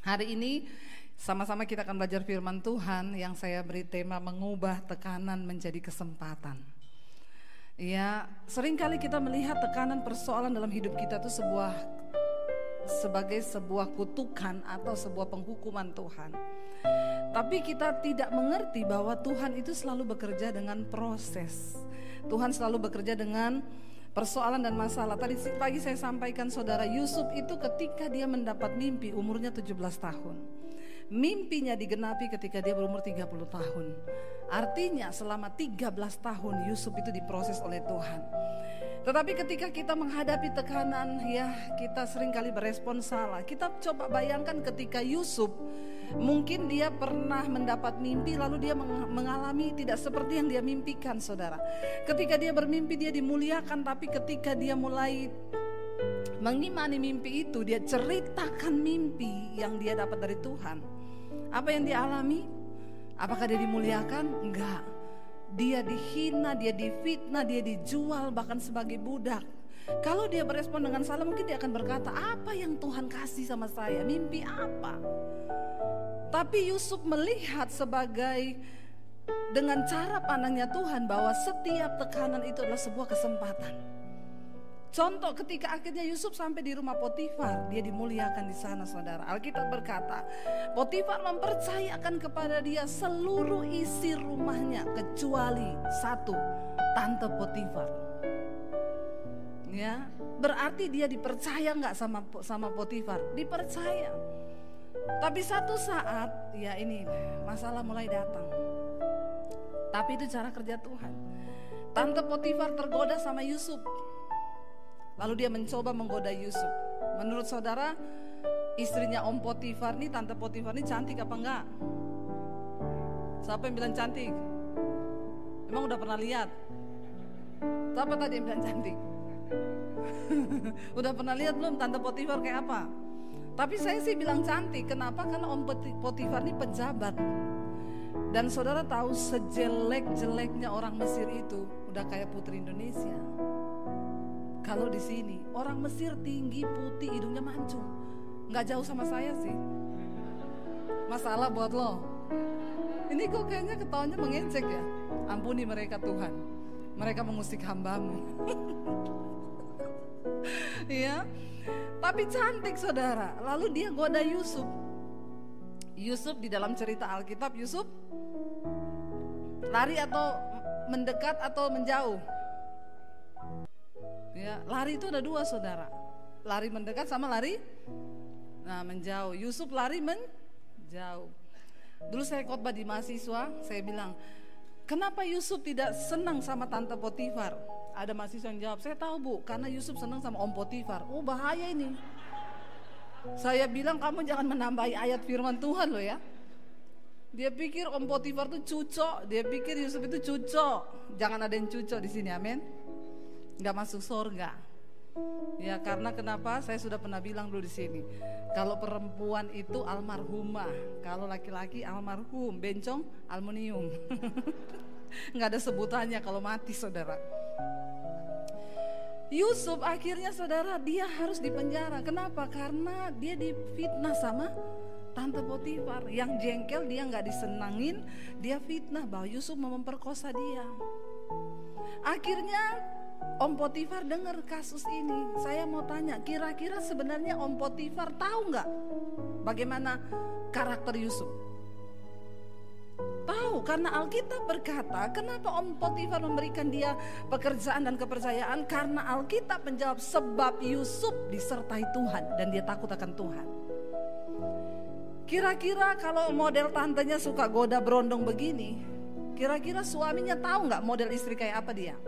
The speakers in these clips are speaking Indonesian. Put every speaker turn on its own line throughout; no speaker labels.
Hari ini sama-sama kita akan belajar firman Tuhan yang saya beri tema mengubah tekanan menjadi kesempatan. Ya, seringkali kita melihat tekanan persoalan dalam hidup kita itu sebagai sebuah kutukan atau sebuah penghukuman Tuhan. Tapi kita tidak mengerti bahwa Tuhan itu selalu bekerja dengan proses. Tuhan selalu bekerja dengan persoalan dan masalah. Tadi pagi saya sampaikan saudara, Yusuf itu ketika dia mendapat mimpi umurnya 17 tahun. Mimpinya digenapi ketika dia berumur 30 tahun. Artinya selama 13 tahun Yusuf itu diproses oleh Tuhan. Tetapi ketika kita menghadapi tekanan, ya kita seringkali berespon salah. Kita coba bayangkan ketika Yusuf, mungkin dia pernah mendapat mimpi lalu dia mengalami tidak seperti yang dia mimpikan, saudara. Ketika dia bermimpi dia dimuliakan, tapi ketika dia mulai mengimani mimpi itu, dia ceritakan mimpi yang dia dapat dari Tuhan. Apa yang dia alami? Apakah dia dimuliakan? Enggak. Dia dihina, dia difitnah, dia dijual bahkan sebagai budak. Kalau dia berespon dengan salah, mungkin dia akan berkata, apa yang Tuhan kasih sama saya? Mimpi apa? Tapi Yusuf melihat sebagai dengan cara pandangnya Tuhan bahwa setiap tekanan itu adalah sebuah kesempatan. Contoh ketika akhirnya Yusuf sampai di rumah Potifar, dia dimuliakan di sana, saudara. Alkitab berkata, Potifar mempercayakan kepada dia seluruh isi rumahnya kecuali satu, tante Potifar. Ya, berarti dia dipercaya nggak sama Potifar? Dipercaya. Tapi satu saat, ya ini masalah mulai datang. Tapi itu cara kerja Tuhan. Tante Potifar tergoda sama Yusuf. Lalu dia mencoba menggoda Yusuf. Menurut saudara, istrinya Om Potifar nih, Tante Potifar nih cantik apa enggak? Siapa yang bilang cantik? Emang udah pernah lihat? Siapa tadi yang bilang cantik? Udah pernah lihat belum Tante Potifar kayak apa? Tapi saya sih bilang cantik. Kenapa? Karena Om Potifar ini pejabat. Dan saudara tahu sejelek-jeleknya orang Mesir itu udah kayak putri Indonesia. Kalau di sini orang Mesir tinggi, putih, hidungnya mancung, nggak jauh sama saya sih. Masalah buat lo. Ini kok kayaknya ketawanya mengejek ya. Ampuni mereka Tuhan, mereka mengusik hambamu. Ya, tapi cantik saudara. Lalu dia goda Yusuf. Yusuf di dalam cerita Alkitab, Yusuf lari atau mendekat atau menjauh? Ya, lari itu ada dua saudara. Lari mendekat sama lari menjauh. Yusuf lari menjauh. Dulu saya khotbah di mahasiswa, saya bilang, kenapa Yusuf tidak senang sama Tante Potifar? Ada mahasiswa yang jawab, saya tahu Bu, karena Yusuf senang sama Om Potifar. Oh bahaya ini. Saya bilang kamu jangan menambahi ayat firman Tuhan loh ya. Dia pikir Om Potifar itu cucok, dia pikir Yusuf itu cucok. Jangan ada yang cucok di sini, amin. Gak masuk surga. Ya karena kenapa? Saya sudah pernah bilang dulu di sini. Kalau perempuan itu almarhumah, kalau laki-laki almarhum, bencong aluminium. Nggak ada sebutannya kalau mati saudara. Yusuf akhirnya saudara dia harus dipenjara. Kenapa? Karena dia difitnah sama Tante Potifar. Yang jengkel dia nggak disenangin, dia fitnah bahwa Yusuf mau memperkosa dia. Akhirnya Om Potifar dengar kasus ini. Saya mau tanya, kira-kira sebenarnya Om Potifar tahu nggak bagaimana karakter Yusuf? Tahu, karena Alkitab berkata, kenapa Om Potifar memberikan dia pekerjaan dan kepercayaan? Karena Alkitab menjawab, sebab Yusuf disertai Tuhan dan dia takut akan Tuhan. Kira-kira kalau model tantenya suka goda berondong begini, kira-kira suaminya tahu nggak model istri kayak apa dia?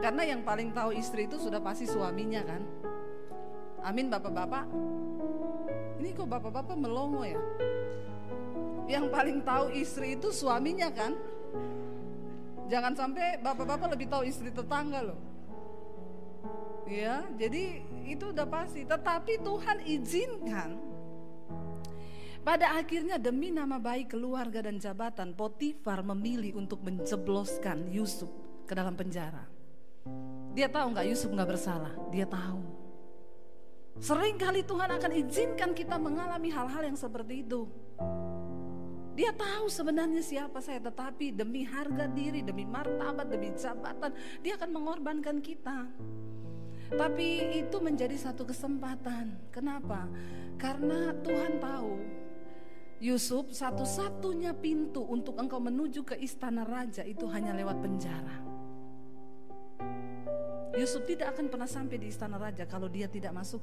Karena yang paling tahu istri itu sudah pasti suaminya kan. Amin bapak-bapak. Ini kok bapak-bapak melongo ya. Yang paling tahu istri itu suaminya kan. Jangan sampai bapak-bapak lebih tahu istri tetangga loh. Ya, jadi itu udah pasti. Tetapi Tuhan izinkan. Pada akhirnya demi nama baik keluarga dan jabatan, Potifar memilih untuk menjebloskan Yusuf ke dalam penjara. Dia tahu nggak Yusuf nggak bersalah? Dia tahu. Seringkali Tuhan akan izinkan kita mengalami hal-hal yang seperti itu. Dia tahu sebenarnya siapa saya, tetapi demi harga diri, demi martabat, demi jabatan, dia akan mengorbankan kita. Tapi itu menjadi satu kesempatan. Kenapa? Karena Tuhan tahu, Yusuf, satu-satunya pintu untuk engkau menuju ke istana raja itu hanya lewat penjara. Yusuf tidak akan pernah sampai di istana raja kalau dia tidak masuk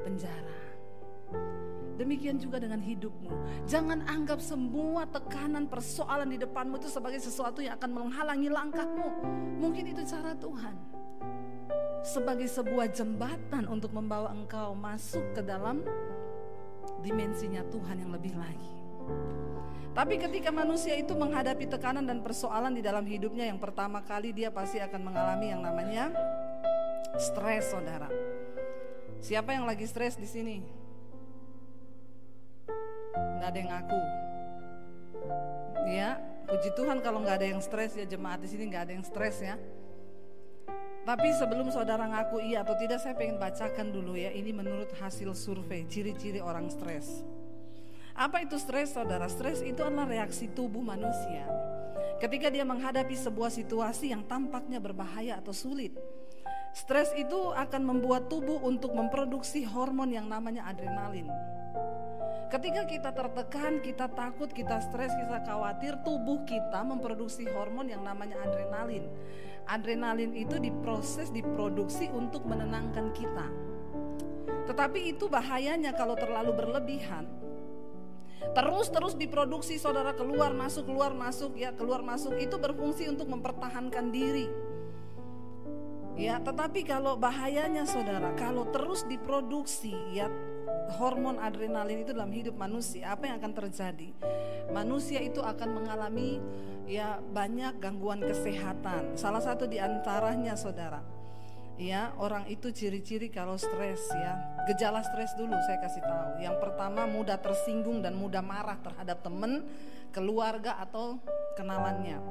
penjara. Demikian juga dengan hidupmu. Jangan anggap semua tekanan, persoalan di depanmu itu sebagai sesuatu yang akan menghalangi langkahmu. Mungkin itu cara Tuhan, sebagai sebuah jembatan untuk membawa engkau masuk ke dalam dimensinya Tuhan yang lebih lagi. Tapi ketika manusia itu menghadapi tekanan dan persoalan di dalam hidupnya, yang pertama kali dia pasti akan mengalami yang namanya stres, saudara. Siapa yang lagi stres di sini? Nggak ada yang ngaku. Ya, puji Tuhan kalau nggak ada yang stres ya, jemaat di sini nggak ada yang stres ya. Tapi sebelum saudara ngaku iya atau tidak, saya pengen bacakan dulu ya. Ini menurut hasil survei ciri-ciri orang stres. Apa itu stres, saudara? Stres itu adalah reaksi tubuh manusia ketika dia menghadapi sebuah situasi yang tampaknya berbahaya atau sulit. Stres itu akan membuat tubuh untuk memproduksi hormon yang namanya adrenalin. Ketika kita tertekan, kita takut, kita stres, kita khawatir, tubuh kita memproduksi hormon yang namanya adrenalin. Adrenalin itu diproduksi untuk menenangkan kita. Tetapi itu bahayanya kalau terlalu berlebihan. Terus diproduksi, saudara, keluar masuk ya, keluar masuk, itu berfungsi untuk mempertahankan diri. Ya, tetapi kalau bahayanya, saudara, kalau terus diproduksi ya hormon adrenalin itu dalam hidup manusia, apa yang akan terjadi? Manusia itu akan mengalami ya banyak gangguan kesehatan. Salah satu di antaranya, saudara, ya, orang itu ciri-ciri kalau stres ya. Gejala stres dulu saya kasih tahu. Yang pertama, mudah tersinggung dan mudah marah terhadap teman, keluarga atau kenalannya.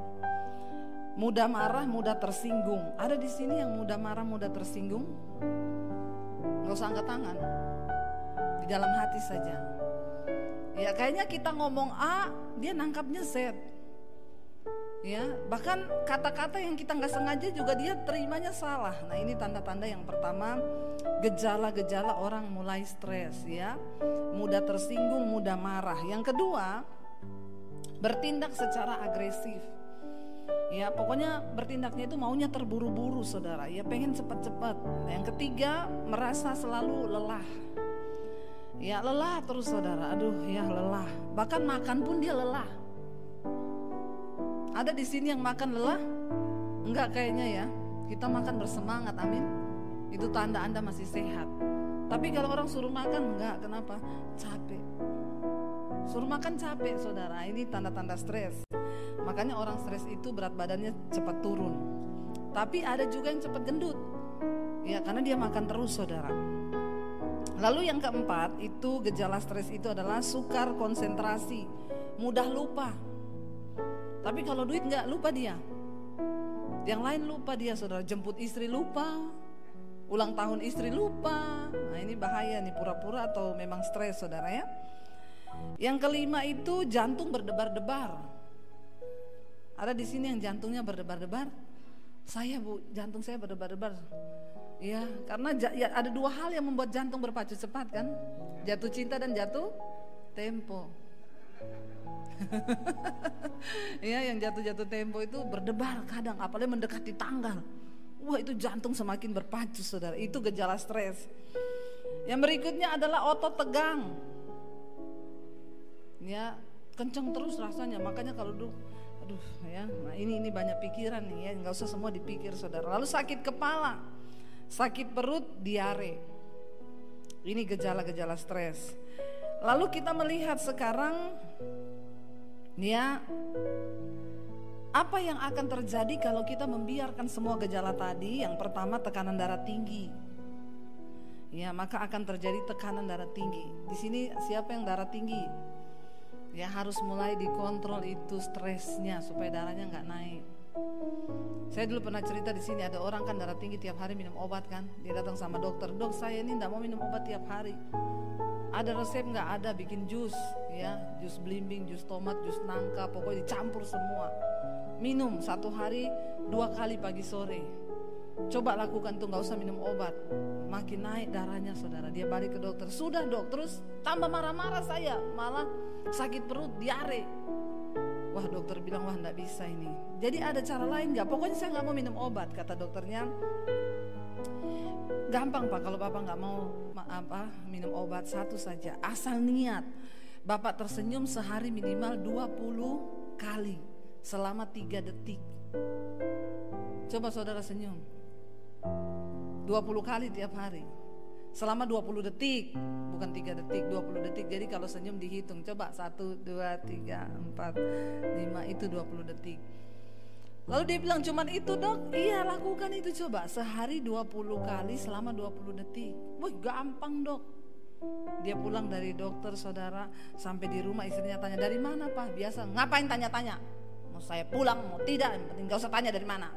Mudah marah, mudah tersinggung. Ada di sini yang mudah marah, mudah tersinggung? Gak usah angkat tangan. Di dalam hati saja. Ya, kayaknya kita ngomong A, dia nangkapnya Z. Ya, bahkan kata-kata yang kita nggak sengaja juga dia terimanya salah. Nah, ini tanda-tanda yang pertama, gejala-gejala orang mulai stres ya, mudah tersinggung, mudah marah. Yang kedua, bertindak secara agresif. Ya, pokoknya bertindaknya itu maunya terburu-buru, saudara. Ya, pengen cepat-cepat. Yang ketiga, merasa selalu lelah. Ya, lelah terus, saudara. Aduh, ya lelah. Bahkan makan pun dia lelah. Ada di sini yang makan lelah? Enggak kayaknya ya. Kita makan bersemangat, amin. Itu tanda Anda masih sehat. Tapi kalau orang suruh makan enggak, kenapa? Capek. Suruh makan capek, saudara. Ini tanda-tanda stres. Makanya orang stres itu berat badannya cepat turun. Tapi ada juga yang cepat gendut. Ya, karena dia makan terus, saudara. Lalu yang keempat, itu gejala stres itu adalah sukar konsentrasi, mudah lupa. Tapi kalau duit enggak, lupa dia. Yang lain lupa dia, saudara. Jemput istri lupa, ulang tahun istri lupa. Nah, ini bahaya nih, pura-pura atau memang stres, saudara ya. Yang kelima itu jantung berdebar-debar. Ada di sini yang jantungnya berdebar-debar? Saya, Bu, jantung saya berdebar-debar. Ya, karena ya, ada dua hal yang membuat jantung berpacu cepat kan? Jatuh cinta dan jatuh tempo. Ya, yang jatuh tempo itu berdebar kadang, apalagi mendekati tanggal. Wah, itu jantung semakin berpacu, saudara. Itu gejala stres. Yang berikutnya adalah otot tegang. Ya, kenceng terus rasanya. Makanya kalau duduk, aduh ya, nah ini banyak pikiran nih ya, nggak usah semua dipikir, saudara. Lalu sakit kepala, sakit perut, diare. Ini gejala-gejala stres. Lalu kita melihat sekarang ya, apa yang akan terjadi kalau kita membiarkan semua gejala tadi? Yang pertama, tekanan darah tinggi. Ya, maka akan terjadi tekanan darah tinggi. Di sini siapa yang darah tinggi? Ya, harus mulai dikontrol itu stresnya supaya darahnya nggak naik. Saya dulu pernah cerita di sini, ada orang kan darah tinggi tiap hari minum obat kan. Dia datang sama dokter, dok saya ini tidak mau minum obat tiap hari. Ada resep nggak? Ada, bikin jus, ya, jus belimbing, jus tomat, jus nangka, pokoknya dicampur semua. Minum 1 hari 2 kali pagi sore. Coba lakukan tuh, nggak usah minum obat. Makin naik darahnya saudara. Dia balik ke dokter, sudah dok, terus tambah marah-marah saya, malah sakit perut, diare. Wah, dokter bilang, wah enggak bisa ini. Jadi ada cara lain enggak? Pokoknya saya enggak mau minum obat, kata dokternya. Gampang Pak, kalau Bapak enggak mau minum obat, satu saja, asal niat. Bapak tersenyum sehari minimal 20 kali selama 3 detik. Coba saudara senyum 20 kali tiap hari selama 20 detik, bukan 3 detik, 20 detik. Jadi kalau senyum dihitung, coba 1, 2, 3, 4, 5, itu 20 detik. Lalu dia bilang, cuman itu dok? Iya, lakukan itu, coba sehari 20 kali selama 20 detik. Wih, gampang dok. Dia pulang dari dokter saudara, sampai di rumah istrinya tanya, dari mana Pak? Biasa, ngapain tanya-tanya? Mau saya pulang, mau tidak, yang penting gak usah tanya dari mana.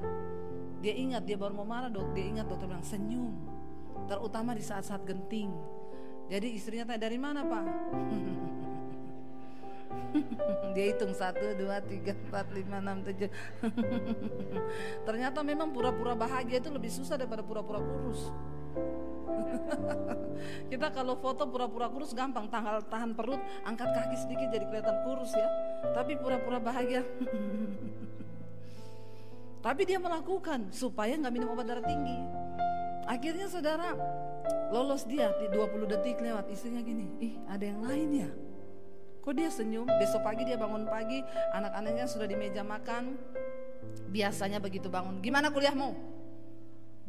Dia ingat, dia baru mau marah dok, dia ingat dokter bilang senyum, terutama di saat-saat genting. Jadi istrinya tanya, dari mana Pak? Dia hitung 1, 2, 3, 4, 5, 6, 7. Ternyata memang pura-pura bahagia itu lebih susah daripada pura-pura kurus. Kita kalau foto pura-pura kurus gampang, tahan perut, angkat kaki sedikit jadi kelihatan kurus ya. Tapi pura-pura bahagia. Tapi dia melakukan supaya gak minum obat darah tinggi. Akhirnya saudara, lolos dia, 20 detik lewat, istrinya gini, ih ada yang lain ya, kok dia senyum. Besok pagi dia bangun pagi, anak-anaknya sudah di meja makan. Biasanya begitu bangun, gimana kuliahmu?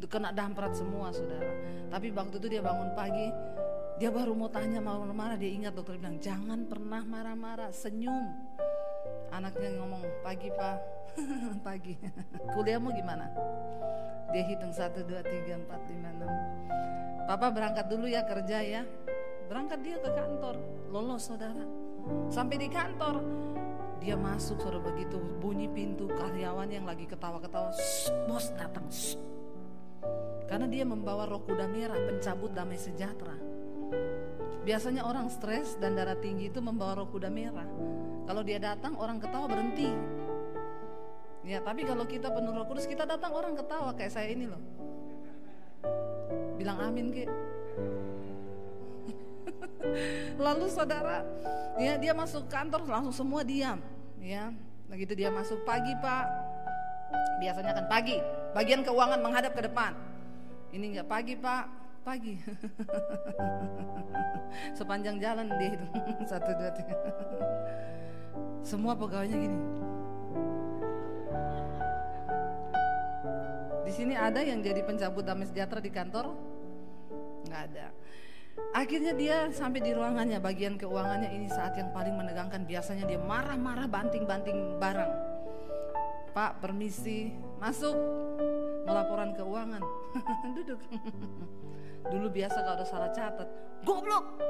Kena damprat semua saudara. Tapi waktu itu dia bangun pagi, dia baru mau tanya, mau marah, dia ingat dokter bilang jangan pernah marah-marah, senyum. Anaknya ngomong, pagi Pak. Pagi. Kuliahmu gimana? Dia hitung 1, 2, 3, 4, 5, 6. Papa berangkat dulu ya kerja ya. Berangkat dia ke kantor, lolos saudara. Sampai di kantor, dia masuk saudara, begitu bunyi pintu, karyawan yang lagi ketawa-ketawa, bos datang. Karena dia membawa roh kuda merah, pencabut damai sejahtera. Biasanya orang stres dan darah tinggi itu membawa roh kuda merah. Kalau dia datang, orang ketawa berhenti. Ya, tapi kalau kita penuh Roh Kudus, kita datang orang ketawa kayak saya ini loh. Bilang amin Ki. Lalu saudara, ya dia masuk kantor langsung semua diam, ya. Begitu dia masuk, pagi Pak. Biasanya kan pagi, bagian keuangan menghadap ke depan. Ini enggak, pagi Pak, pagi. Sepanjang jalan dia itu 1, 2, 3. Semua pegawainya gini. Di sini ada yang jadi pencabut damai sejahtera di kantor? Nggak ada. Akhirnya dia sampai di ruangannya, bagian keuangannya, ini saat yang paling menegangkan. Biasanya dia marah-marah, banting-banting barang. Pak, permisi, masuk, melaporan keuangan. Duduk. Dulu biasa kalau ada salah catat, goblok.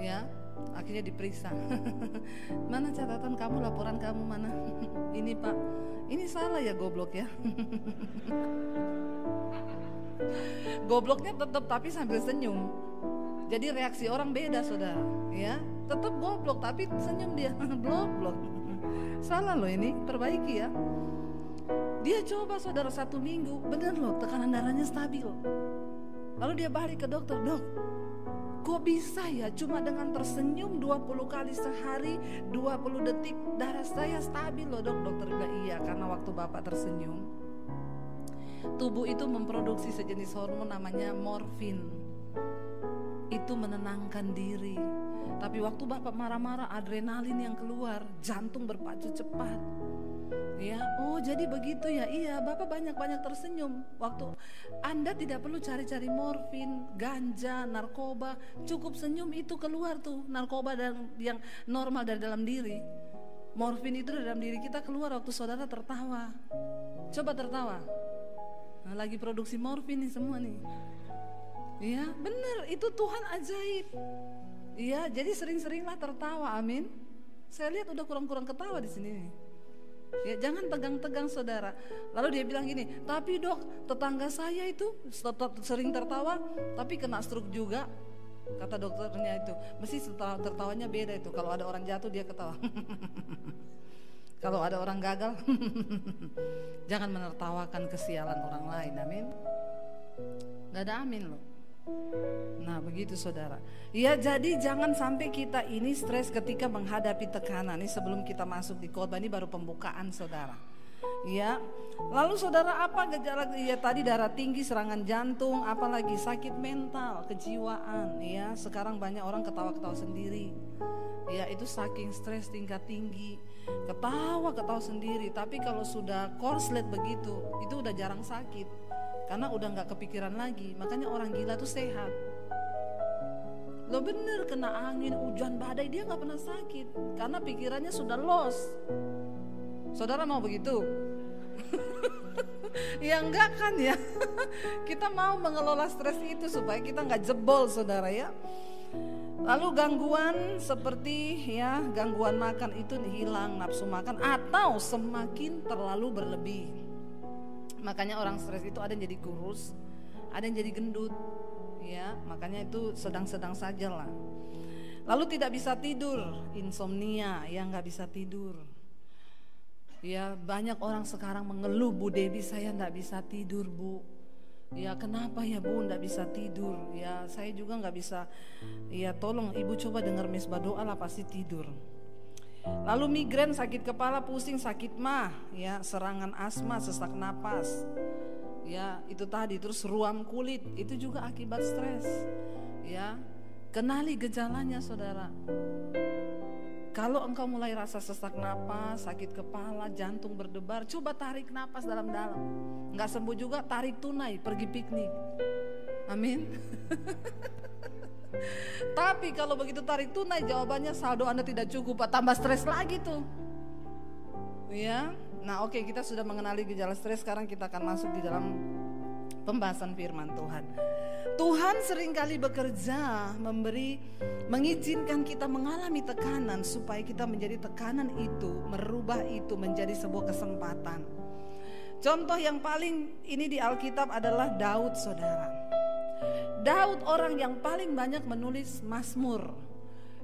Ya, akhirnya diperiksa. Mana catatan kamu, laporan kamu mana? Ini Pak, ini salah ya, goblok ya. Gobloknya tetap tapi sambil senyum. Jadi reaksi orang beda saudara, ya. Tetap goblok tapi senyum dia. Blok. Salah loh ini, perbaiki ya. Dia coba saudara 1 minggu, bener loh, tekanan darahnya stabil. Lalu dia balik ke dokter, dok, kok bisa ya cuma dengan tersenyum 20 kali sehari 20 detik darah saya stabil loh dok. Dokter bilang iya, karena waktu Bapak tersenyum tubuh itu memproduksi sejenis hormon namanya morfin. Itu menenangkan diri. Tapi waktu Bapak marah-marah, adrenalin yang keluar, jantung berpacu cepat. Ya, oh jadi begitu ya. Iya, Bapak banyak-banyak tersenyum. Waktu Anda tidak perlu cari-cari morfin, ganja, narkoba, cukup senyum itu keluar tuh narkoba dan yang normal dari dalam diri. Morfin itu dari dalam diri kita keluar waktu saudara tertawa. Coba tertawa. Nah, lagi produksi morfin nih semua nih. Iya, benar, itu Tuhan ajaib. Iya, jadi sering-seringlah tertawa, amin. Saya lihat udah kurang-kurang ketawa di sini nih. Ya, jangan tegang-tegang saudara. Lalu dia bilang gini, tapi dok, tetangga saya itu sering tertawa tapi kena stroke juga. Kata dokternya itu, mesti tertawanya beda itu. Kalau ada orang jatuh dia ketawa. Kalau ada orang gagal, jangan menertawakan kesialan orang lain. Amin. Gak ada amin loh. Nah begitu saudara. Ya jadi jangan sampai kita ini stres ketika menghadapi tekanan. Ini sebelum kita masuk di khotbah, ini baru pembukaan saudara. Ya, lalu saudara apa gejala? Ya tadi darah tinggi, serangan jantung, apalagi sakit mental, kejiwaan. Ya sekarang banyak orang ketawa-ketawa sendiri. Ya itu saking stres tingkat tinggi, ketawa sendiri. Tapi kalau sudah korslet begitu, itu udah jarang sakit. Karena udah gak kepikiran lagi. Makanya orang gila tuh sehat. Lo bener kena angin, hujan, badai, dia gak pernah sakit. Karena pikirannya sudah lost. Saudara mau begitu? Ya enggak kan ya. Kita mau mengelola stres itu supaya kita gak jebol saudara ya. Lalu gangguan seperti ya gangguan makan itu hilang nafsu makan atau semakin terlalu berlebih. Makanya orang stres itu ada yang jadi kurus, ada yang jadi gendut, ya. Makanya itu sedang-sedang saja lah. Lalu tidak bisa tidur, insomnia, ya nggak bisa tidur. Ya banyak orang sekarang mengeluh, Bu Debbie saya nggak bisa tidur Bu. Ya kenapa ya Bu nggak bisa tidur? Ya saya juga nggak bisa. Ya tolong Ibu coba dengar misbah doa lah pasti tidur. Lalu migrain, sakit kepala, pusing, sakit mah, ya, serangan asma, sesak napas. Ya, itu tadi, terus ruam kulit, itu juga akibat stres. Ya, kenali gejalanya saudara. Kalau engkau mulai rasa sesak napas, sakit kepala, jantung berdebar, coba tarik napas dalam-dalam. Enggak sembuh juga, tarik tunai, pergi piknik. Amin. Tapi kalau begitu tarik tunai jawabannya saldo Anda tidak cukup, tambah stres lagi tuh. Ya. Nah, oke, kita sudah mengenali gejala stres, sekarang kita akan masuk di dalam pembahasan firman Tuhan. Tuhan seringkali bekerja mengizinkan kita mengalami tekanan supaya kita menjadi tekanan itu, merubah itu menjadi sebuah kesempatan. Contoh yang paling ini di Alkitab adalah Daud saudara. Daud orang yang paling banyak menulis Mazmur.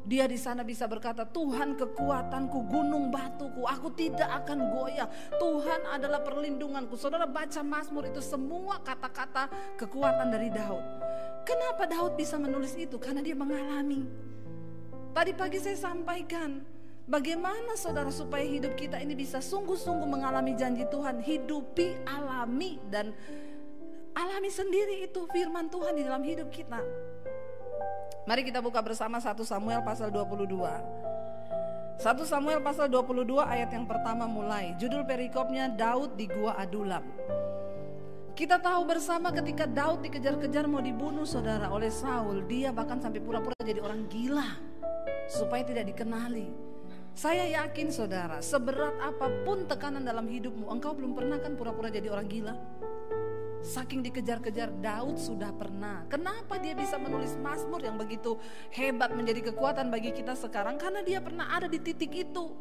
Dia di sana bisa berkata, Tuhan kekuatanku, gunung batuku, aku tidak akan goyah. Tuhan adalah perlindunganku. Saudara baca Mazmur itu semua kata-kata kekuatan dari Daud. Kenapa Daud bisa menulis itu? Karena dia mengalami. Tadi pagi saya sampaikan, bagaimana saudara supaya hidup kita ini bisa sungguh-sungguh mengalami janji Tuhan. Hidupi, alami, dan alami sendiri itu firman Tuhan di dalam hidup kita. Mari kita buka bersama 1 Samuel pasal 22. 1 Samuel pasal 22 ayat yang pertama mulai. Judul perikopnya Daud di Gua Adulam. Kita tahu bersama ketika Daud dikejar-kejar mau dibunuh saudara oleh Saul, dia bahkan sampai pura-pura jadi orang gila supaya tidak dikenali. Saya yakin saudara, seberat apapun tekanan dalam hidupmu, engkau belum pernah kan pura-pura jadi orang gila? Saking dikejar-kejar, Daud sudah pernah. Kenapa dia bisa menulis Mazmur yang begitu hebat menjadi kekuatan bagi kita sekarang? Karena dia pernah ada di titik itu.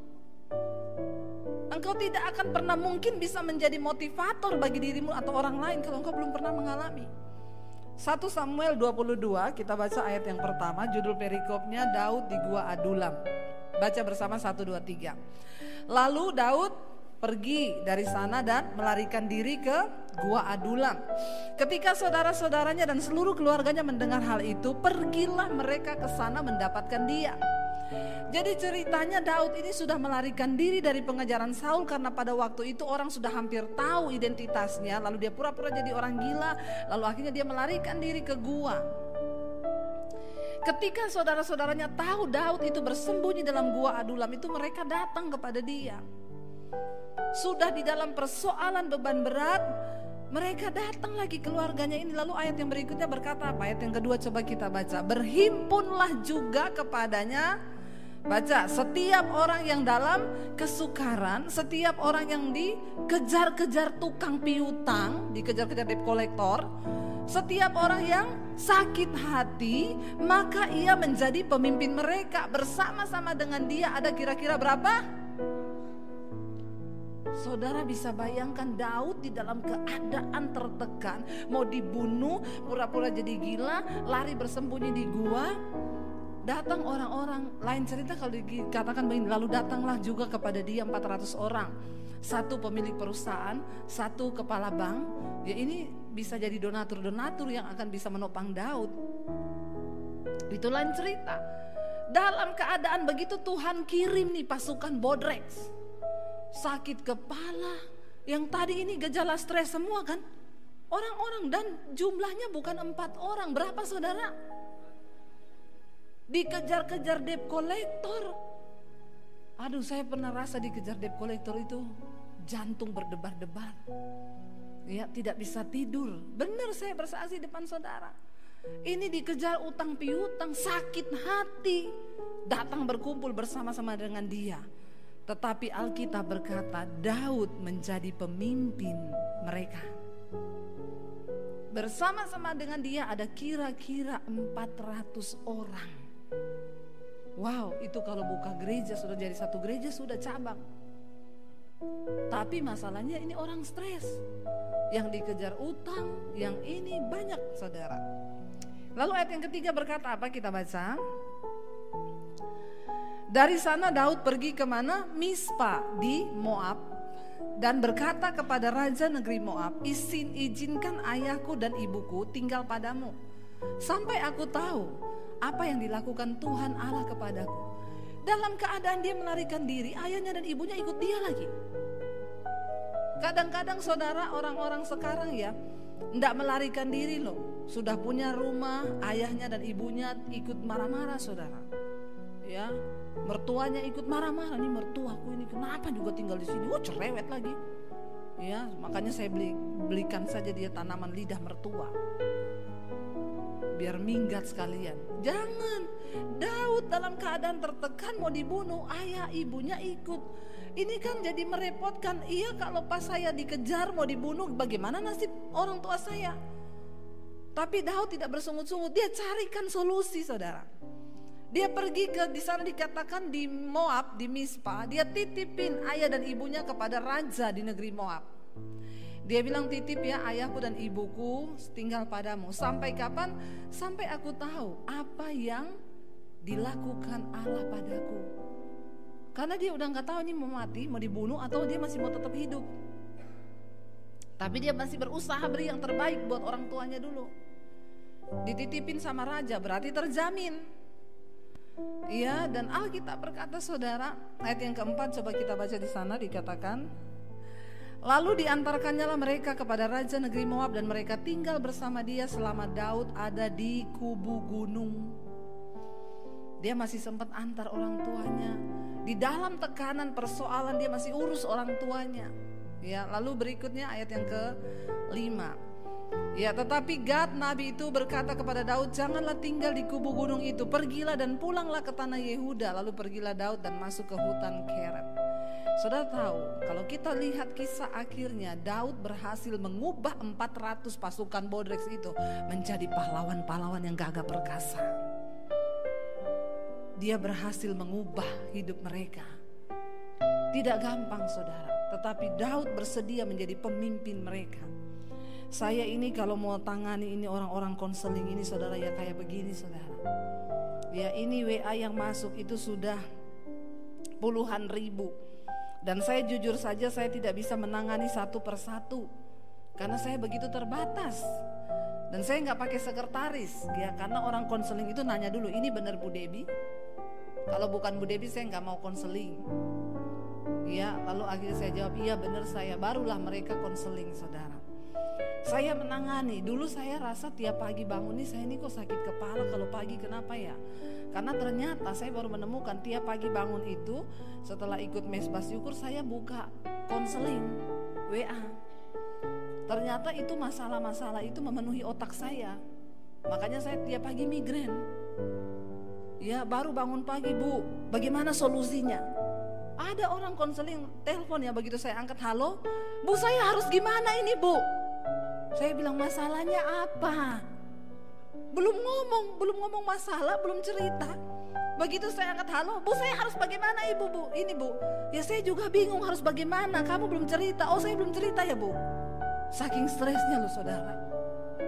Engkau tidak akan pernah mungkin bisa menjadi motivator bagi dirimu atau orang lain kalau engkau belum pernah mengalami. 1 Samuel 22, kita baca ayat yang pertama, judul perikopnya Daud di Gua Adulam. Baca bersama 1, 2, 3. Lalu Daud pergi dari sana dan melarikan diri ke Gua Adulam. Ketika saudara-saudaranya dan seluruh keluarganya mendengar hal itu, pergilah mereka ke sana mendapatkan dia. Jadi ceritanya Daud ini sudah melarikan diri dari pengejaran Saul karena pada waktu itu orang sudah hampir tahu identitasnya. Lalu dia pura-pura jadi orang gila, lalu akhirnya dia melarikan diri ke gua. Ketika saudara-saudaranya tahu Daud itu bersembunyi dalam Gua Adulam itu, mereka datang kepada dia. Sudah di dalam persoalan beban berat, mereka datang lagi keluarganya ini. Lalu ayat yang berikutnya berkata apa? Ayat yang kedua coba kita baca. Berhimpunlah juga kepadanya, baca, setiap orang yang dalam kesukaran, setiap orang yang dikejar-kejar tukang piutang, dikejar-kejar debt collector, setiap orang yang sakit hati, maka ia menjadi pemimpin mereka. Bersama-sama dengan dia ada kira-kira berapa? Saudara bisa bayangkan Daud di dalam keadaan tertekan, mau dibunuh, pura-pura jadi gila, lari bersembunyi di gua. Datang orang-orang, lain cerita kalau dikatakan begini, lalu datanglah juga kepada dia 400 orang. Satu pemilik perusahaan, satu kepala bank. Ya ini bisa jadi donatur-donatur yang akan bisa menopang Daud. Itu lain cerita. Dalam keadaan begitu Tuhan kirim nih pasukan bodreks. Sakit kepala, yang tadi ini gejala stres semua kan. Orang-orang, dan jumlahnya bukan 4 orang. Berapa saudara? Dikejar-kejar debt collector. Aduh, saya pernah rasa dikejar debt collector itu jantung berdebar-debar. Ya, tidak bisa tidur. Benar, saya bersaksi depan saudara. Ini dikejar utang piutang, sakit hati. Datang berkumpul bersama-sama dengan dia. Tetapi Alkitab berkata Daud menjadi pemimpin mereka. Bersama-sama dengan dia ada kira-kira 400 orang. Wow, itu kalau buka gereja sudah jadi satu gereja, sudah cabang. Tapi masalahnya ini orang stres. Yang dikejar utang, yang ini banyak saudara. Lalu ayat yang ketiga berkata apa, kita baca. Dari sana Daud pergi kemana? Mispa di Moab. Dan berkata kepada raja negeri Moab, izinkan ayahku dan ibuku tinggal padamu, sampai aku tahu apa yang dilakukan Tuhan Allah kepadaku. Dalam keadaan dia melarikan diri, ayahnya dan ibunya ikut dia lagi. Kadang-kadang saudara, orang-orang sekarang ya tidak melarikan diri loh. Sudah punya rumah, ayahnya dan ibunya ikut marah-marah saudara. Ya, mertuanya ikut marah-marah, nih mertuaku ini kenapa juga tinggal di sini? Oh, cerewet lagi. Ya, makanya saya belikan saja dia tanaman lidah mertua. Biar minggat sekalian. Jangan. Daud dalam keadaan tertekan mau dibunuh, ayah ibunya ikut. Ini kan jadi merepotkan. Iya, kalau pas saya dikejar mau dibunuh, bagaimana nasib orang tua saya? Tapi Daud tidak bersungut-sungut, dia carikan solusi saudara. Dia pergi ke, di sana dikatakan di Moab, di Mispa, dia titipin ayah dan ibunya kepada raja di negeri Moab. Dia bilang, titip ya ayahku dan ibuku tinggal padamu. Sampai kapan? Sampai aku tahu apa yang dilakukan Allah padaku. Karena dia udah gak tahu ini mau mati, mau dibunuh atau dia masih mau tetap hidup. Tapi dia masih berusaha beri yang terbaik buat orang tuanya dulu. Dititipin sama raja berarti terjamin. Iya, dan Alkitab berkata saudara, ayat yang keempat coba kita baca di sana, dikatakan, lalu diantarkannyalah mereka kepada raja negeri Moab dan mereka tinggal bersama dia selama Daud ada di kubu gunung. Dia masih sempat antar orang tuanya. Di dalam tekanan persoalan dia masih urus orang tuanya. Ya, lalu berikutnya ayat yang ke-5. Ya, tetapi Gad nabi itu berkata kepada Daud, janganlah tinggal di kubu gunung itu, pergilah dan pulanglah ke tanah Yehuda. Lalu pergilah Daud dan masuk ke hutan Keret. Saudara tahu, kalau kita lihat kisah akhirnya, Daud berhasil mengubah 400 pasukan bodreks itu menjadi pahlawan-pahlawan yang gagah perkasa. Dia berhasil mengubah hidup mereka. Tidak gampang saudara, tetapi Daud bersedia menjadi pemimpin mereka. Saya ini kalau mau tangani ini orang-orang konseling ini saudara, ya kayak begini saudara. Ya, ini WA yang masuk itu sudah puluhan ribu. Dan saya jujur saja saya tidak bisa menangani satu persatu, karena saya begitu terbatas. Dan saya gak pakai sekretaris ya, karena orang konseling itu nanya dulu, ini benar Bu Debbie? Kalau bukan Bu Debbie saya gak mau konseling. Ya, lalu akhirnya saya jawab, iya benar saya. Barulah mereka konseling saudara. Saya menangani. Dulu saya rasa tiap pagi bangun nih, saya ini kok sakit kepala kalau pagi, kenapa ya? Karena ternyata saya baru menemukan tiap pagi bangun itu, setelah ikut mesbah syukur saya buka konseling WA. Ternyata itu masalah-masalah itu memenuhi otak saya. Makanya saya tiap pagi migrain. Ya, baru bangun pagi, Bu, bagaimana solusinya? Ada orang konseling telepon ya, begitu saya angkat, halo Bu, saya harus gimana ini Bu? Saya bilang, masalahnya apa? Belum ngomong masalah, belum cerita. Begitu saya angkat, halo Bu, saya harus bagaimana Ibu, Bu? Ini Bu, ya saya juga bingung harus bagaimana, kamu belum cerita. Oh saya belum cerita ya Bu. Saking stresnya loh saudara.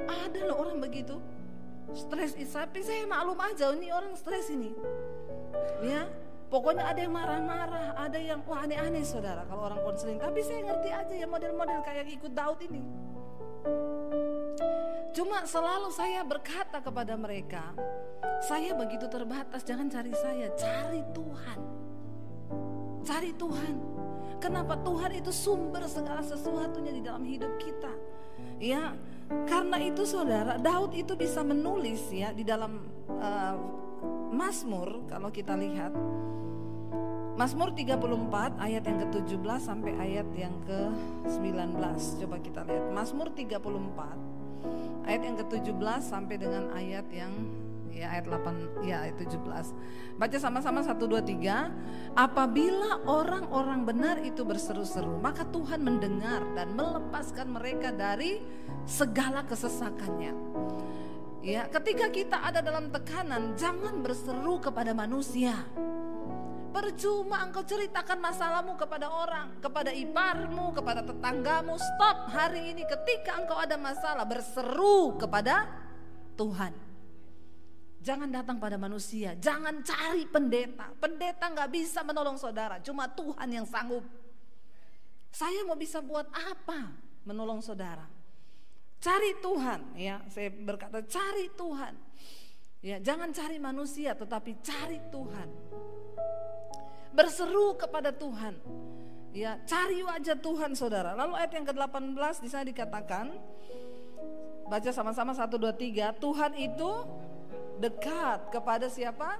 Ada loh orang begitu, stres. Tapi saya maklum aja, ini orang stres ini. Ya, pokoknya ada yang marah-marah, ada yang wah aneh-aneh saudara kalau orang konseling. Tapi saya ngerti aja ya model-model kayak ikut Daud ini. Cuma selalu saya berkata kepada mereka, saya begitu terbatas, jangan cari saya, cari Tuhan. Cari Tuhan. Kenapa? Tuhan itu sumber segala sesuatunya di dalam hidup kita. Ya, karena itu saudara, Daud itu bisa menulis ya di dalam Mazmur, kalau kita lihat Mazmur 34 ayat yang ke-17 sampai ayat yang ke-19. Coba kita lihat Mazmur 34 ayat yang ke-17 sampai dengan ayat yang ayat 8 ayat 17. Baca sama-sama 1 2 3. Apabila orang-orang benar itu berseru-seru, maka Tuhan mendengar dan melepaskan mereka dari segala kesesakannya. Ya, ketika kita ada dalam tekanan, jangan berseru kepada manusia. Percuma engkau ceritakan masalahmu kepada orang, kepada iparmu, kepada tetanggamu. Stop hari ini, ketika engkau ada masalah, berseru kepada Tuhan. Jangan datang pada manusia, jangan cari pendeta. Pendeta gak bisa menolong saudara, cuma Tuhan yang sanggup. Saya mau bisa buat apa menolong saudara? Cari Tuhan, ya. Saya berkata cari Tuhan. Ya, jangan cari manusia, tetapi cari Tuhan. Berseru kepada Tuhan. Ya, cari wajah Tuhan saudara. Lalu ayat yang ke-18 di sana dikatakan, baca sama-sama 1 2 3, Tuhan itu dekat kepada siapa?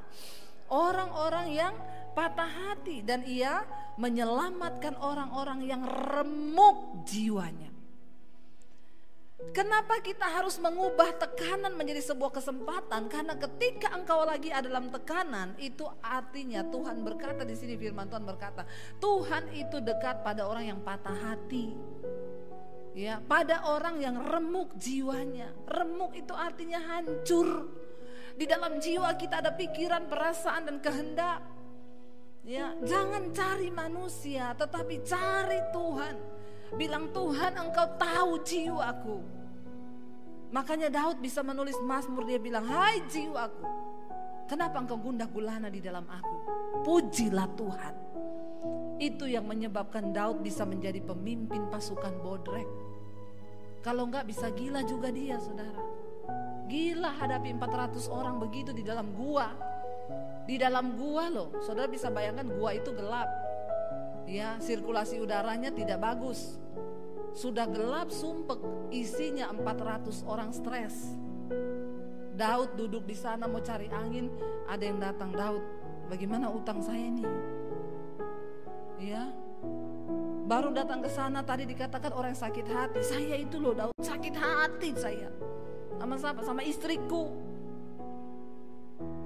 Orang-orang yang patah hati, dan Ia menyelamatkan orang-orang yang remuk jiwanya. Kenapa kita harus mengubah tekanan menjadi sebuah kesempatan? Karena ketika engkau lagi ada dalam tekanan, itu artinya Tuhan berkata di sini, firman Tuhan berkata, Tuhan itu dekat pada orang yang patah hati. Ya, pada orang yang remuk jiwanya. Remuk itu artinya hancur. Di dalam jiwa kita ada pikiran, perasaan dan kehendak. Ya, jangan cari manusia, tetapi cari Tuhan. Bilang, Tuhan engkau tahu jiwaku. Makanya Daud bisa menulis Mazmur, dia bilang, hai jiwaku, kenapa engkau gundah gulana di dalam aku? Pujilah Tuhan. Itu yang menyebabkan Daud bisa menjadi pemimpin pasukan Bodrek. Kalau enggak bisa gila juga dia saudara. Gila hadapi 400 orang begitu di dalam gua. Di dalam gua loh, saudara bisa bayangkan gua itu gelap. Ya, sirkulasi udaranya tidak bagus. Sudah gelap sumpek, isinya 400 orang stres. Daud duduk di sana mau cari angin, ada yang datang, Daud, bagaimana utang saya ini? Ya, baru datang ke sana tadi dikatakan orang sakit hati. Saya itu loh Daud, sakit hati saya. Sama siapa? Sama istriku.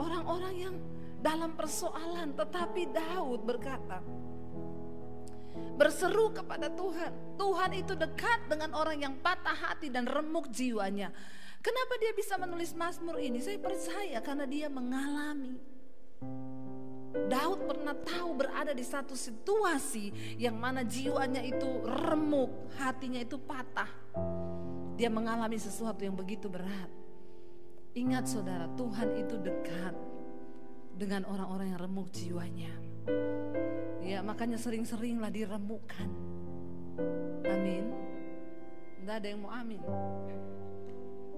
Orang-orang yang dalam persoalan, tetapi Daud berkata, berseru kepada Tuhan. Tuhan itu dekat dengan orang yang patah hati dan remuk jiwanya. Kenapa dia bisa menulis Mazmur ini? Saya percaya karena dia mengalami. Daud pernah tahu berada di satu situasi yang mana jiwanya itu remuk, hatinya itu patah. Dia mengalami sesuatu yang begitu berat. Ingat saudara, Tuhan itu dekat dengan orang-orang yang remuk jiwanya. Ya, makanya sering-seringlah diremukkan. Amin. Tidak ada yang mau amin.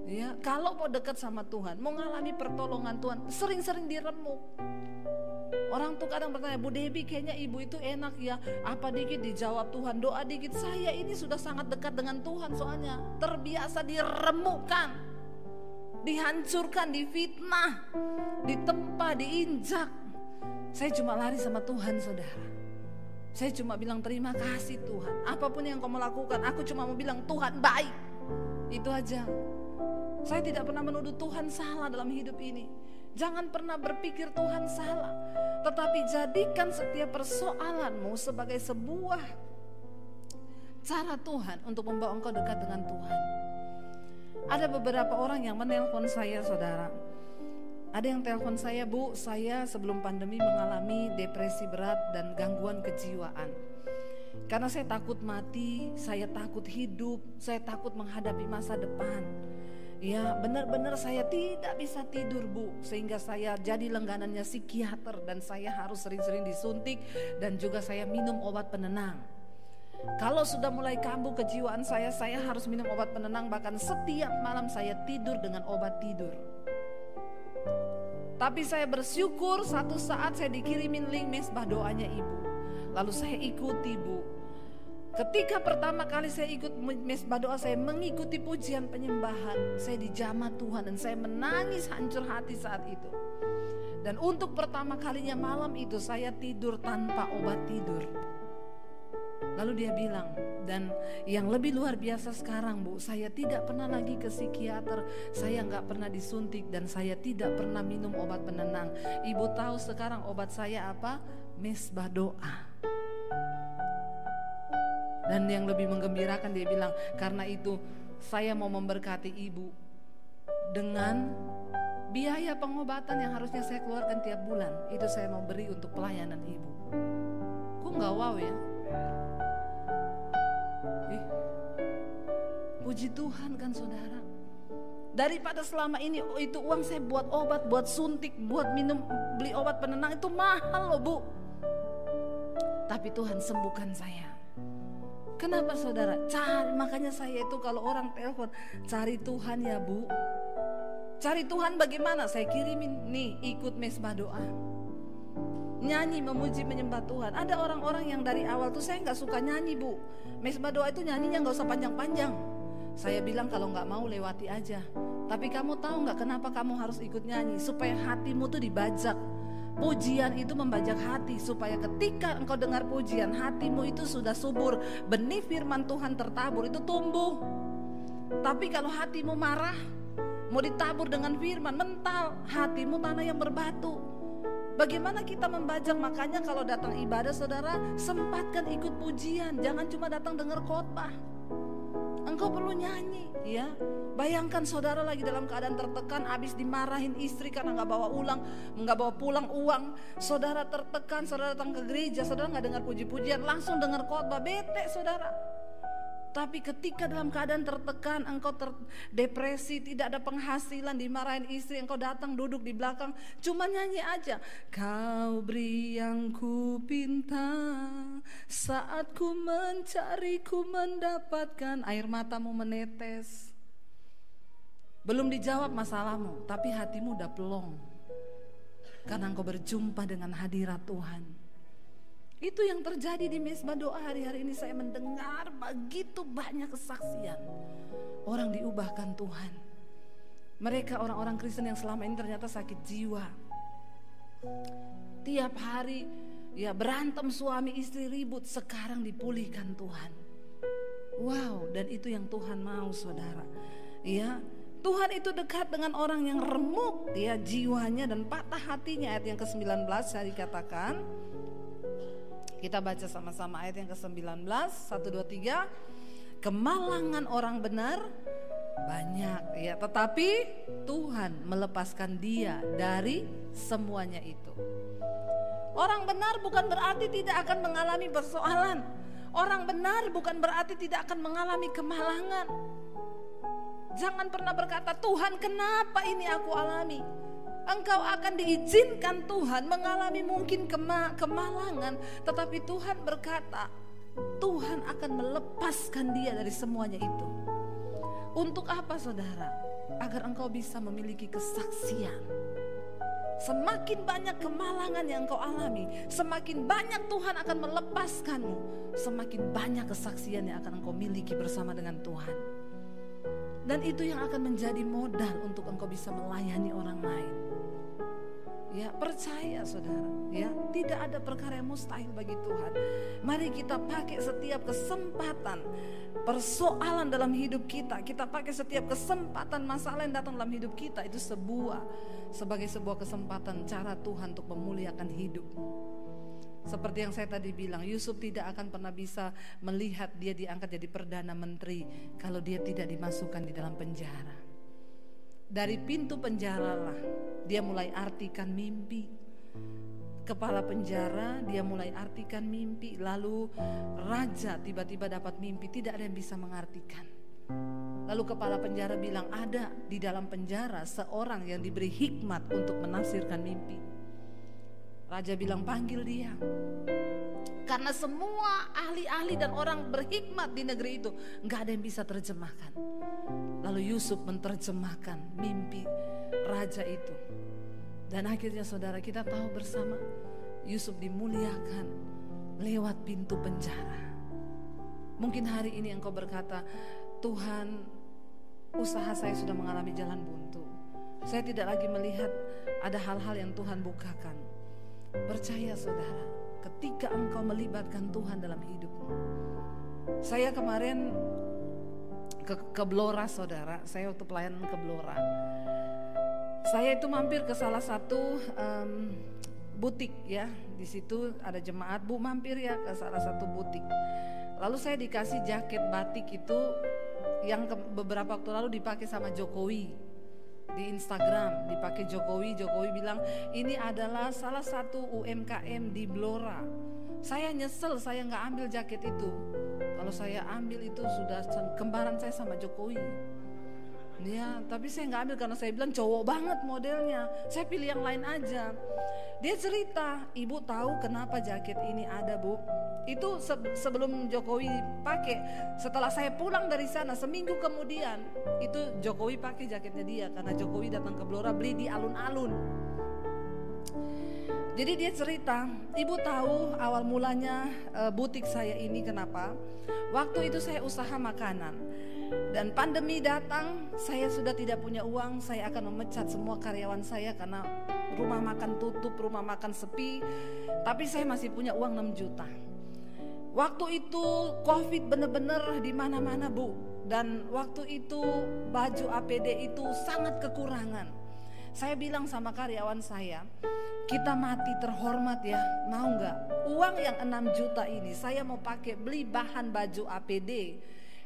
Ya, kalau mau dekat sama Tuhan, mau ngalami pertolongan Tuhan, sering-sering diremuk. Orang tuh kadang bertanya, Bu Debbie kayaknya ibu itu enak ya, apa dikit dijawab Tuhan, doa dikit. Saya ini sudah sangat dekat dengan Tuhan, soalnya terbiasa diremukkan, dihancurkan, difitnah, ditempa, diinjak. Saya cuma lari sama Tuhan saudara. Saya cuma bilang terima kasih Tuhan. Apapun yang kau mau lakukan, aku cuma mau bilang Tuhan baik. Itu aja. Saya tidak pernah menuduh Tuhan salah dalam hidup ini. Jangan pernah berpikir Tuhan salah. Tetapi jadikan setiap persoalanmu sebagai sebuah cara Tuhan untuk membawa engkau dekat dengan Tuhan. Ada beberapa orang yang menelpon saya saudara. Ada yang telepon saya, Bu, saya sebelum pandemi mengalami depresi berat dan gangguan kejiwaan. Karena saya takut mati, saya takut hidup, saya takut menghadapi masa depan. Ya, benar-benar saya tidak bisa tidur, Bu, sehingga saya jadi langganannya psikiater dan saya harus sering-sering disuntik dan juga saya minum obat penenang. Kalau sudah mulai kambuh kejiwaan saya harus minum obat penenang, bahkan setiap malam saya tidur dengan obat tidur. Tapi saya bersyukur satu saat saya dikirimin link mesbah doanya Ibu. Lalu saya ikuti, Bu. Ketika pertama kali saya ikut mesbah doa, saya mengikuti pujian penyembahan, saya dijamah Tuhan dan saya menangis hancur hati saat itu. Dan untuk pertama kalinya malam itu saya tidur tanpa obat tidur. Lalu dia bilang, dan yang lebih luar biasa sekarang, Bu, saya tidak pernah lagi ke psikiater, saya gak pernah disuntik, dan saya tidak pernah minum obat penenang. Ibu tahu sekarang obat saya apa? Mesbah doa. Dan yang lebih menggembirakan, dia bilang, karena itu saya mau memberkati Ibu dengan biaya pengobatan yang harusnya saya keluarkan tiap bulan. Itu saya mau beri untuk pelayanan Ibu. Kok gak wow ya? Puji Tuhan kan saudara. Daripada selama ini itu uang saya buat obat, buat suntik, buat minum, beli obat penenang itu mahal loh, Bu. Tapi Tuhan sembuhkan saya. Kenapa saudara? Makanya saya itu kalau orang telepon, cari Tuhan ya, Bu. Cari Tuhan bagaimana? Saya kirimin nih, ikut mesbah doa, nyanyi, memuji, menyembah Tuhan. Ada orang-orang yang dari awal tuh saya gak suka nyanyi, Bu. Mesbah doa itu nyanyinya gak usah panjang-panjang. Saya bilang kalau gak mau lewati aja. Tapi kamu tahu gak kenapa kamu harus ikut nyanyi? Supaya hatimu tuh dibajak. Pujian itu membajak hati, supaya ketika engkau dengar pujian, hatimu itu sudah subur, benih firman Tuhan tertabur, itu tumbuh. Tapi kalau hatimu marah, mau ditabur dengan firman, mental, hatimu tanah yang berbatu. Bagaimana kita membajak? Makanya kalau datang ibadah saudara, sempatkan ikut pujian, jangan cuma datang dengar khotbah. Engkau perlu nyanyi, ya. Bayangkan saudara lagi dalam keadaan tertekan, habis dimarahin istri karena nggak bawa pulang uang. Saudara tertekan, saudara datang ke gereja, saudara nggak dengar puji-pujian, langsung dengar khotbah, bete saudara. Tapi ketika dalam keadaan tertekan, engkau depresi, tidak ada penghasilan, dimarahin istri, engkau datang duduk di belakang, cuma nyanyi aja. Kau beri yang ku pinta, saat ku mencari ku mendapatkan. Air matamu menetes. Belum dijawab masalahmu, tapi hatimu udah pelong. Karena engkau berjumpa dengan hadirat Tuhan. Itu yang terjadi di mesbah doa hari-hari ini. Saya mendengar begitu banyak kesaksian. Orang diubahkan Tuhan. Mereka orang-orang Kristen yang selama ini ternyata sakit jiwa. Tiap hari ya berantem suami istri ribut, sekarang dipulihkan Tuhan. Wow, dan itu yang Tuhan mau saudara. Ya, Tuhan itu dekat dengan orang yang remuk ya jiwanya dan patah hatinya. Ayat yang ke-19 saya dikatakan. Kita baca sama-sama ayat yang ke-19, 1, 2, 3. Kemalangan orang benar banyak ya, tetapi Tuhan melepaskan dia dari semuanya itu. Orang benar bukan berarti tidak akan mengalami persoalan. Orang benar bukan berarti tidak akan mengalami kemalangan. Jangan pernah berkata, Tuhan kenapa ini aku alami? Engkau akan diizinkan Tuhan mengalami mungkin kemalangan, tetapi Tuhan berkata, Tuhan akan melepaskan dia dari semuanya itu. Untuk apa saudara? Agar engkau bisa memiliki kesaksian. Semakin banyak kemalangan yang engkau alami, semakin banyak Tuhan akan melepaskanmu, semakin banyak kesaksian yang akan engkau miliki bersama dengan Tuhan. Dan itu yang akan menjadi modal untuk engkau bisa melayani orang lain. Ya, percaya saudara, ya, tidak ada perkara yang mustahil bagi Tuhan. Mari kita pakai setiap kesempatan persoalan dalam hidup kita. Kita pakai setiap kesempatan masalah yang datang dalam hidup kita itu sebagai sebuah kesempatan cara Tuhan untuk memuliakan hidupmu. Seperti yang saya tadi bilang, Yusuf tidak akan pernah bisa melihat dia diangkat jadi perdana menteri kalau dia tidak dimasukkan di dalam penjara. Dari pintu penjara lah dia mulai artikan mimpi. Kepala penjara dia mulai artikan mimpi. Lalu raja tiba-tiba dapat mimpi, tidak ada yang bisa mengartikan. Lalu kepala penjara bilang, ada di dalam penjara seorang yang diberi hikmat untuk menafsirkan mimpi. Raja bilang, panggil dia. Karena semua ahli-ahli dan orang berhikmat di negeri itu gak ada yang bisa terjemahkan. Lalu Yusuf menerjemahkan mimpi raja itu. Dan akhirnya saudara, kita tahu bersama, Yusuf dimuliakan lewat pintu penjara. Mungkin hari ini engkau berkata, Tuhan, usaha saya sudah mengalami jalan buntu. Saya tidak lagi melihat ada hal-hal yang Tuhan bukakan. Percaya saudara, ketika engkau melibatkan Tuhan dalam hidupmu. Saya kemarin ke Blora saudara, saya waktu pelayanan ke Blora. Saya itu mampir ke salah satu butik ya. Di situ ada jemaat, Bu mampir ya ke salah satu butik. Lalu saya dikasih jaket batik itu yang beberapa waktu lalu dipakai sama Jokowi di Instagram, dipakai Jokowi. Jokowi bilang ini adalah salah satu UMKM di Blora. Saya nyesel saya nggak ambil jaket itu. Kalau saya ambil itu sudah kembaran saya sama Jokowi. Ya, tapi saya nggak ambil karena saya bilang cowok banget modelnya. Saya pilih yang lain aja. Dia cerita, ibu tahu kenapa jaket ini ada, Bu? Itu sebelum Jokowi pakai. Setelah saya pulang dari sana seminggu kemudian, itu Jokowi pakai jaketnya dia karena Jokowi datang ke Blora beli di alun-alun. Jadi dia cerita, ibu tahu awal mulanya butik saya ini kenapa? Waktu itu saya usaha makanan. Dan pandemi datang, saya sudah tidak punya uang. Saya akan memecat semua karyawan saya karena rumah makan tutup, rumah makan sepi. Tapi saya masih punya uang 6 juta. Waktu itu COVID benar-benar di mana-mana, Bu. Dan waktu itu baju APD itu sangat kekurangan. Saya bilang sama karyawan saya, kita mati terhormat ya, mau nggak? Uang yang 6 juta ini saya mau pakai beli bahan baju APD.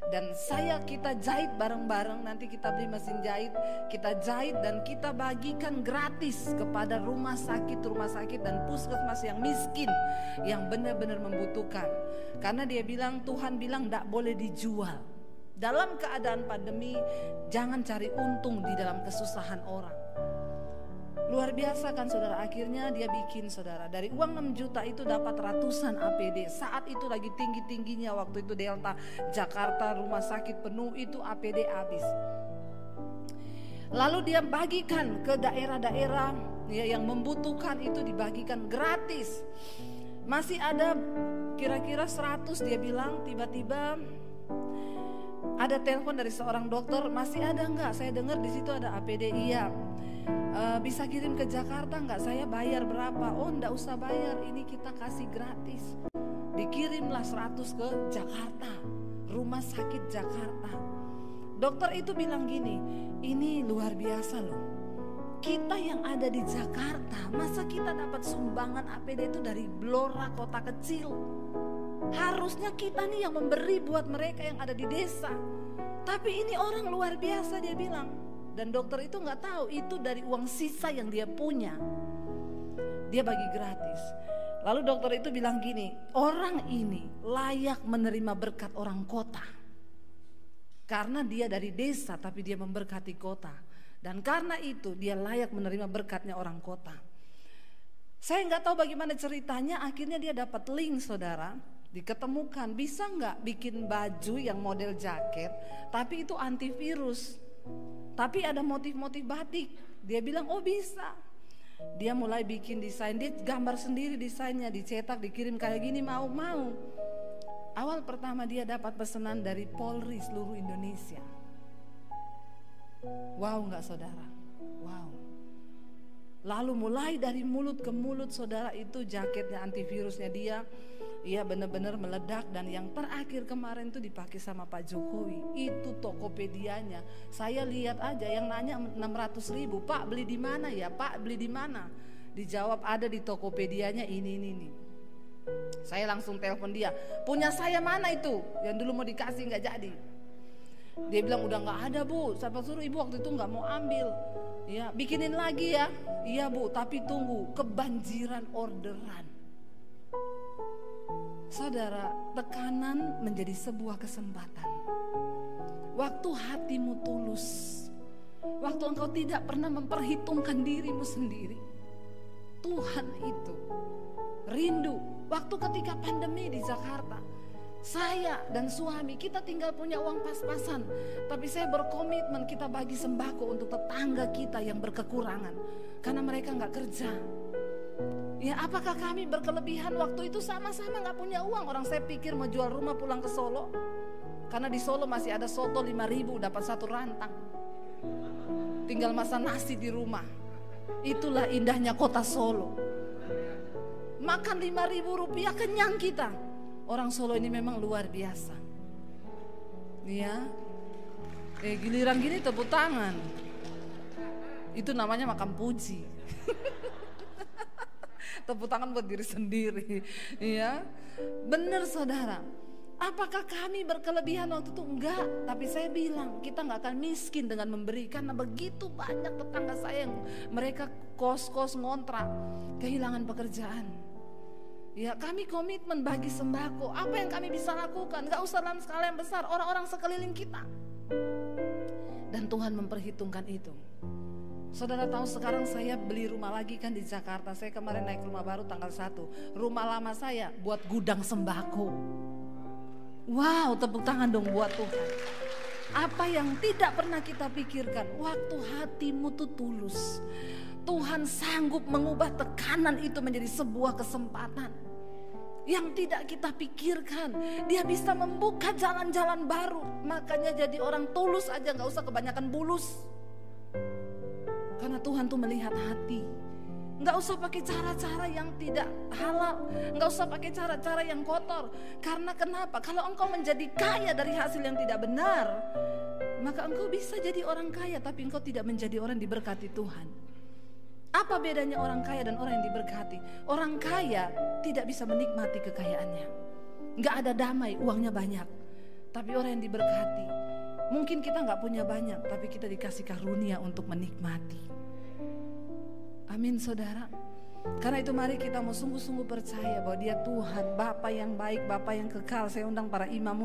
Dan kita jahit bareng-bareng, nanti kita beli mesin jahit, kita jahit dan kita bagikan gratis kepada rumah sakit dan puskesmas yang miskin, yang benar-benar membutuhkan. Karena dia bilang, Tuhan bilang tidak boleh dijual. Dalam keadaan pandemi, jangan cari untung di dalam kesusahan orang. Luar biasa kan saudara, akhirnya dia bikin saudara. Dari uang 6 juta itu dapat ratusan APD. Saat itu lagi tinggi-tingginya waktu itu Delta, Jakarta, rumah sakit penuh, itu APD habis. Lalu dia bagikan ke daerah-daerah ya, yang membutuhkan, itu dibagikan gratis. Masih ada kira-kira 100 dia bilang, tiba-tiba ada telepon dari seorang dokter, masih ada enggak? Saya dengar di situ ada APD. Iya. Bisa kirim ke Jakarta enggak? Saya bayar berapa? Oh enggak usah bayar, ini kita kasih gratis. Dikirimlah 100 ke Jakarta, rumah sakit Jakarta. Dokter itu bilang gini, ini luar biasa loh. Kita yang ada di Jakarta, masa kita dapat sumbangan APD itu dari Blora, kota kecil. Harusnya kita nih yang memberi buat mereka yang ada di desa. Tapi ini orang luar biasa, dia bilang. Dan dokter itu gak tahu itu dari uang sisa yang dia punya. Dia bagi gratis. Lalu dokter itu bilang gini, orang ini layak menerima berkat orang kota. Karena dia dari desa tapi dia memberkati kota. Dan karena itu dia layak menerima berkatnya orang kota. Saya gak tahu bagaimana ceritanya, akhirnya dia dapat link saudara. Diketemukan, bisa gak bikin baju yang model jaket tapi itu antivirus, tapi ada motif-motif batik. Dia bilang oh bisa. Dia mulai bikin desain, dia gambar sendiri desainnya, dicetak, dikirim kayak gini, mau. Awal pertama dia dapat pesanan dari Polri seluruh Indonesia. Wow gak saudara? Wow. Lalu mulai dari mulut ke mulut saudara, itu jaketnya antivirusnya dia, iya benar-benar meledak. Dan yang terakhir kemarin tuh dipakai sama Pak Jokowi, itu Tokopedia-nya. Saya lihat aja yang nanya 600.000, Pak beli di mana ya? Pak beli di mana? Dijawab ada di Tokopedia-nya ini. Saya langsung telepon dia, punya saya mana itu? Yang dulu mau dikasih nggak jadi. Dia bilang udah nggak ada Bu, siapa suruh ibu waktu itu nggak mau ambil. Ya, bikinin lagi ya. Iya Bu, tapi tunggu, kebanjiran orderan. Saudara, tekanan menjadi sebuah kesempatan. Waktu hatimu tulus, waktu engkau tidak pernah memperhitungkan dirimu sendiri, Tuhan itu rindu. Waktu ketika pandemi di Jakarta, saya dan suami kita tinggal punya uang pas-pasan, tapi saya berkomitmen kita bagi sembako untuk tetangga kita yang berkekurangan karena mereka nggak kerja. Ya, apakah kami berkelebihan waktu itu? Sama-sama nggak punya uang. Orang saya pikir mau jual rumah pulang ke Solo, karena di Solo masih ada soto 5.000 dapat 1 rantang. Tinggal masak nasi di rumah. Itulah indahnya kota Solo. Makan 5.000 rupiah kenyang kita. Orang Solo ini memang luar biasa. Ya, giliran gini tepuk tangan. Itu namanya makan puji. Tepuk tangan buat diri sendiri. Ya, benar saudara. Apakah kami berkelebihan waktu itu? Enggak. Tapi saya bilang kita nggak akan miskin dengan memberi, karena begitu banyak tetangga saya yang mereka kos-kos ngontrak, kehilangan pekerjaan. Ya, kami komitmen bagi sembako. Apa yang kami bisa lakukan? Gak usah dalam skala yang besar, orang-orang sekeliling kita. Dan Tuhan memperhitungkan itu. Saudara tahu sekarang saya beli rumah lagi kan di Jakarta. Saya kemarin naik rumah baru tanggal 1. Rumah lama saya buat gudang sembako. Wow, tepuk tangan dong buat Tuhan. Apa yang tidak pernah kita pikirkan, waktu hatimu tuh tulus, Tuhan sanggup mengubah tekanan itu menjadi sebuah kesempatan yang tidak kita pikirkan. Dia bisa membuka jalan-jalan baru. Makanya jadi orang tulus aja, gak usah kebanyakan bulus. Karena Tuhan tuh melihat hati. Gak usah pakai cara-cara yang tidak halal, gak usah pakai cara-cara yang kotor. Karena kenapa? Kalau engkau menjadi kaya dari hasil yang tidak benar, maka engkau bisa jadi orang kaya, tapi engkau tidak menjadi orang diberkati Tuhan. Apa bedanya orang kaya dan orang yang diberkati? Orang kaya tidak bisa menikmati kekayaannya, gak ada damai, uangnya banyak. Tapi orang yang diberkati, mungkin kita gak punya banyak, tapi kita dikasih karunia untuk menikmati. Amin saudara. Karena itu mari kita mau sungguh-sungguh percaya bahwa Dia Tuhan, Bapa yang baik, Bapa yang kekal. Saya undang para imam